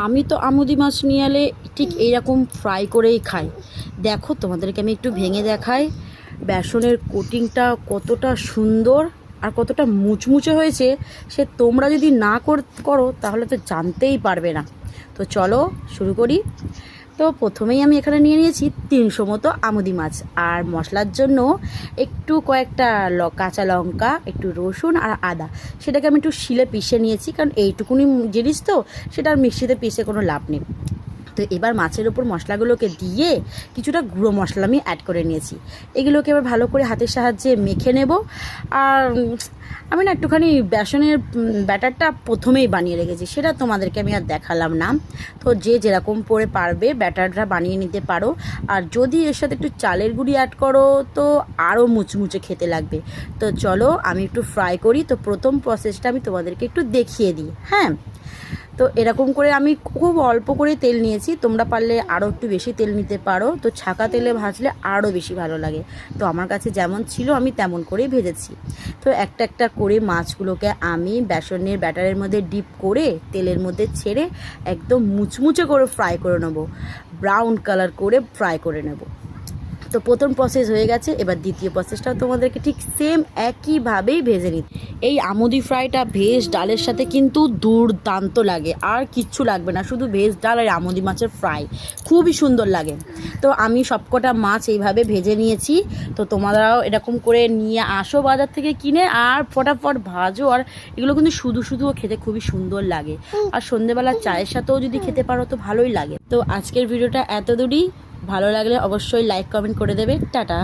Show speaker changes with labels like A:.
A: আমি তো আমুদি মাছ নিয়ে এলে ঠিক এইরকম ফ্রাই করেই খাই। দেখো তোমাদেরকে আমি একটু ভেঙে দেখাই বেসনের কোটিংটা কতটা সুন্দর আর কতটা মুচমুচে হয়েছে। সে তোমরা যদি না করো তাহলে তো জানতেই পারবে না। তো চলো শুরু করি। তো প্রথমেই আমি এখানে নিয়ে নিয়েছি 300 মতো আমুদি মাছ, আর মশলার জন্য একটু কয়েকটা কাঁচা লঙ্কা, একটু রসুন আর আদা, সেটাকে আমি একটু শিলে পিষে নিয়েছি, কারণ এইটুকুনি জিনিস তো সেটা আর মিক্সিতে পিষে কোনো লাভ নেই। তো এবার মাছের ওপর মশলাগুলোকে দিয়ে কিছুটা গুঁড়ো মশলা আমি অ্যাড করে নিয়েছি। এগুলোকে এবার ভালো করে হাতের সাহায্যে মেখে নেব। আর আমি না একটুখানি বেসনের ব্যাটারটা প্রথমেই বানিয়ে রেখেছি, সেটা তোমাদেরকে আমি আর দেখালাম না। তো যে যেরকম করে পারবে ব্যাটারটা বানিয়ে নিতে পারো। আর যদি এর সাথে একটু চালের গুঁড়ি অ্যাড করো তো আরও মুচমুচে খেতে লাগবে। তো চলো আমি একটু ফ্রাই করি। তো প্রথম প্রসেসটা আমি তোমাদেরকে একটু দেখিয়ে দিই। হ্যাঁ, তো এরকম করে আমি খুব অল্প করে তেল নিয়েছি, তোমরা পারলে আরও একটু বেশি তেল নিতে পারো। তো ছাকা তেলে ভাজলে আরও বেশি ভালো লাগে। তো আমার কাছে যেমন ছিল আমি তেমন করেই ভেজেছি। তো একটা একটা করে মাছগুলোকে আমি বেসনের ব্যাটারের মধ্যে ডিপ করে তেলের মধ্যে ছেড়ে একদম মুচমুচে করে ফ্রাই করে নেব, ব্রাউন কালার করে ফ্রাই করে নেব। তো প্রথম প্রসেস হয়ে গেছে, এবার দ্বিতীয় প্রসেসটাও তোমাদেরকে ঠিক সেম একইভাবেই ভেজে নিতে। এই আমুদি ফ্রাইটা ভেজ ডালের সাথে কিন্তু দুর্দান্ত লাগে, আর কিচ্ছু লাগবে না, শুধু ভেজ ডাল আর আমুদি মাছের ফ্রাই খুবই সুন্দর লাগে। তো আমি সবকটা মাছ এইভাবে ভেজে নিয়েছি। তো তোমরাও এরকম করে নিয়ে আসো বাজার থেকে কিনে, আর ফটাফট ভাজো। আর এগুলো কিন্তু শুধু শুধুও খেতে খুবই সুন্দর লাগে, আর সন্ধেবেলা চায়ের সাথেও যদি খেতে পারো তো ভালোই লাগে। তো আজকের ভিডিওটা এত দূরই। ভালো লাগলে অবশ্যই লাইক কমেন্ট করে দেবে। টাটা।